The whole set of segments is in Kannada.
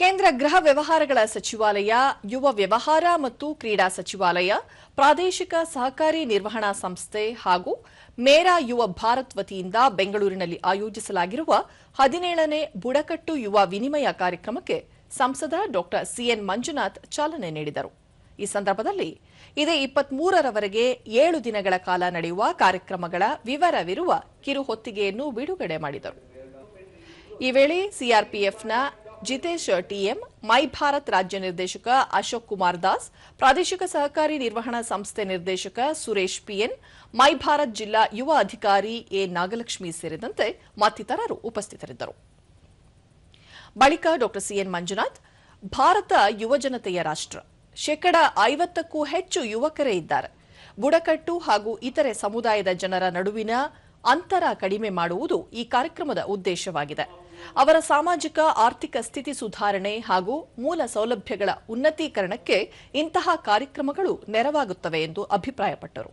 ಕೇಂದ್ರ ಗೃಹ ವ್ಯವಹಾರಗಳ ಸಚಿವಾಲಯ, ಯುವ ವ್ಯವಹಾರ ಮತ್ತು ಕ್ರೀಡಾ ಸಚಿವಾಲಯ, ಪ್ರಾದೇಶಿಕ ಸಹಕಾರಿ ನಿರ್ವಹಣಾ ಸಂಸ್ಥೆ ಹಾಗೂ ಮೇರಾ ಯುವ ಭಾರತ್ ವತಿಯಿಂದ ಬೆಂಗಳೂರಿನಲ್ಲಿ ಆಯೋಜಿಸಲಾಗಿರುವ 17ನೇ ಬುಡಕಟ್ಟು ಯುವ ವಿನಿಮಯ ಕಾರ್ಯಕ್ರಮಕ್ಕೆ ಸಂಸದ ಡಾ ಸಿಎನ್ ಮಂಜುನಾಥ್ ಚಾಲನೆ ನೀಡಿದರು. ಈ ಸಂದರ್ಭದಲ್ಲಿ ಇದೇ 23ರವರೆಗೆ 7 ದಿನಗಳ ಕಾಲ ನಡೆಯುವ ಕಾರ್ಯಕ್ರಮಗಳ ವಿವರವಿರುವ ಕಿರುಹೊತ್ತಿಗೆಯನ್ನು ಬಿಡುಗಡೆ ಮಾಡಿದರು. ಈ ವೇಳೆ ಸಿಆರ್ಪಿಎಫ್ನ ಜಿತೇಶ್ ಟಿಎಂ, ಮೈ ಭಾರತ್ ರಾಜ್ಯ ನಿರ್ದೇಶಕ ಅಶೋಕ್ ಕುಮಾರ್ ದಾಸ್, ಪ್ರಾದೇಶಿಕ ಸಹಕಾರಿ ನಿರ್ವಹಣಾ ಸಂಸ್ಥೆ ನಿರ್ದೇಶಕ ಸುರೇಶ್ ಪಿಎನ್, ಮೈ ಭಾರತ್ ಜಿಲ್ಲಾ ಯುವ ಅಧಿಕಾರಿ ಎ ನಾಗಲಕ್ಷ್ಮಿ ಸೇರಿದಂತೆ ಮತ್ತಿತರರು ಉಪಸ್ಥಿತರಿದ್ದರು. ಬಳಿಕ ಡಾ ಸಿಎನ್ ಮಂಜುನಾಥ್, ಭಾರತ ಯುವಜನತೆಯ ರಾಷ್ಟ್ರ, 50ಕ್ಕೂ ಹೆಚ್ಚು ಯುವಕರೇ ಇದ್ದಾರೆ. ಬುಡಕಟ್ಟು ಹಾಗೂ ಇತರೆ ಸಮುದಾಯದ ಜನರ ನಡುವಿನ ಅಂತರ ಕಡಿಮೆ ಮಾಡುವುದು ಈ ಕಾರ್ಯಕ್ರಮದ ಉದ್ದೇಶವಾಗಿದೆ. ಅವರ ಸಾಮಾಜಿಕ ಆರ್ಥಿಕ ಸ್ಥಿತಿ ಸುಧಾರಣೆ ಹಾಗೂ ಮೂಲ ಸೌಲಭ್ಯಗಳ ಉನ್ನತೀಕರಣಕ್ಕೆ ಇಂತಹ ಕಾರ್ಯಕ್ರಮಗಳು ನೆರವಾಗುತ್ತವೆ ಎಂದು ಅಭಿಪ್ರಾಯಪಟ್ಟರು.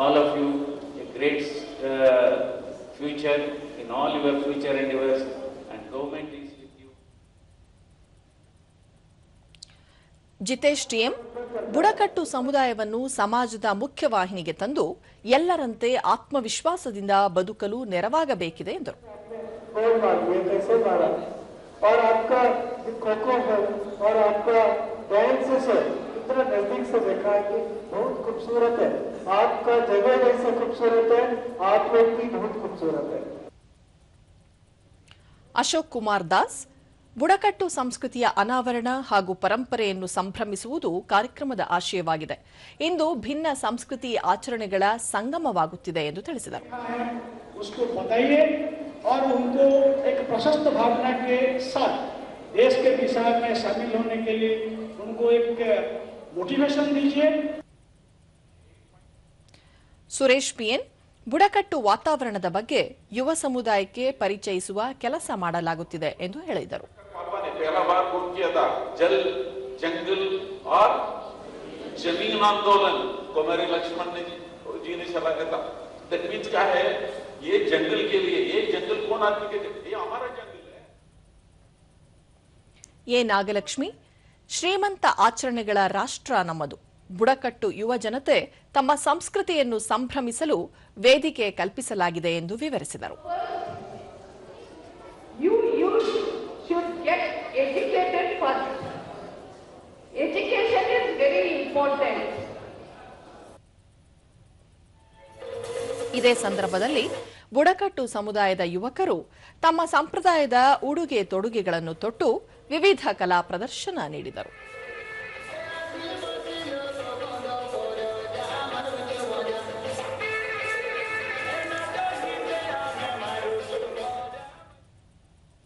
All of you a great future in all your future endeavors, and government is with you. Jitesh TM, ಬುಡಕಟ್ಟು ಸಮುದಾಯವನ್ನು ಸಮಾಜದ ಮುಖ್ಯವಾಹಿನಿಗೆ ತಂದು ಎಲ್ಲರಂತೆ ಆತ್ಮವಿಶ್ವಾಸದಿಂದ ಬದುಕಲು ನೆರವಾಗಬೇಕಿದೆ ಎಂದರು. इतना नजदीक से देखा है कि बहुत खूबसूरत है. आपका जगह जैसे खूबसूरत है, आप लोग भी बहुत खूबसूरत है. ಅಶೋಕ್ ಕುಮಾರ್ ದಾಸ್, ಬುಡಕಟ್ಟು ಸಂಸ್ಕೃತಿಯ ಅನಾವರಣ ಹಾಗೂ ಪರಂಪರೆಯನ್ನು ಸಂಭ್ರಮಿಸುವುದು ಕಾರ್ಯಕ್ರಮದ ಆಶಯವಾಗಿದೆ. ಇಂದು ಭಿನ್ನ ಸಂಸ್ಕೃತಿ ಆಚರಣೆಗಳ ಸಂಗಮವಾಗುತ್ತಿದೆ ಎಂದು ತಿಳಿಸಿದರು. देश के विकास में शामिल होने के लिए उनको एक मोटिवेशन दीजिए. ಸುರೇಶ್ ಪಿಎನ್, ಬುಡಕಟ್ಟು ವಾತಾವರಣದ ಬಗ್ಗೆ ಯುವ ಸಮುದಾಯಕ್ಕೆ ಪರಿಚಯಿಸುವ ಕೆಲಸ ಮಾಡಲಾಗುತ್ತಿದೆ ಎಂದು ಹೇಳಿದರು. जल, जंगल और जमीन आंदोलन को मेरे लक्ष्मण जी ने सलाह था. दैट मीन्स क्या है, ये जंगल के लिए, ये जंगल कौन आदमी के, ये हमारा जंगल है. ಎ ನಾಗಲಕ್ಷ್ಮಿ, ಶ್ರೀಮಂತ ಆಚರಣೆಗಳ ರಾಷ್ಟ್ರ ನಮ್ಮದು. ಬುಡಕಟ್ಟು ಯುವ ಜನತೆ ತಮ್ಮ ಸಂಸ್ಕೃತಿಯನ್ನು ಸಂಭ್ರಮಿಸಲು ವೇದಿಕೆ ಕಲ್ಪಿಸಲಾಗಿದೆ ಎಂದು ವಿವರಿಸಿದರು. ಇದೇ ಸಂದರ್ಭದಲ್ಲಿ ಬುಡಕಟ್ಟು ಸಮುದಾಯದ ಯುವಕರು ತಮ್ಮ ಸಂಪ್ರದಾಯದ ಉಡುಗೆ ತೊಡುಗೆಗಳನ್ನು ತೊಟ್ಟು ವಿವಿಧ ಕಲಾ ಪ್ರದರ್ಶನ ನೀಡಿದರು.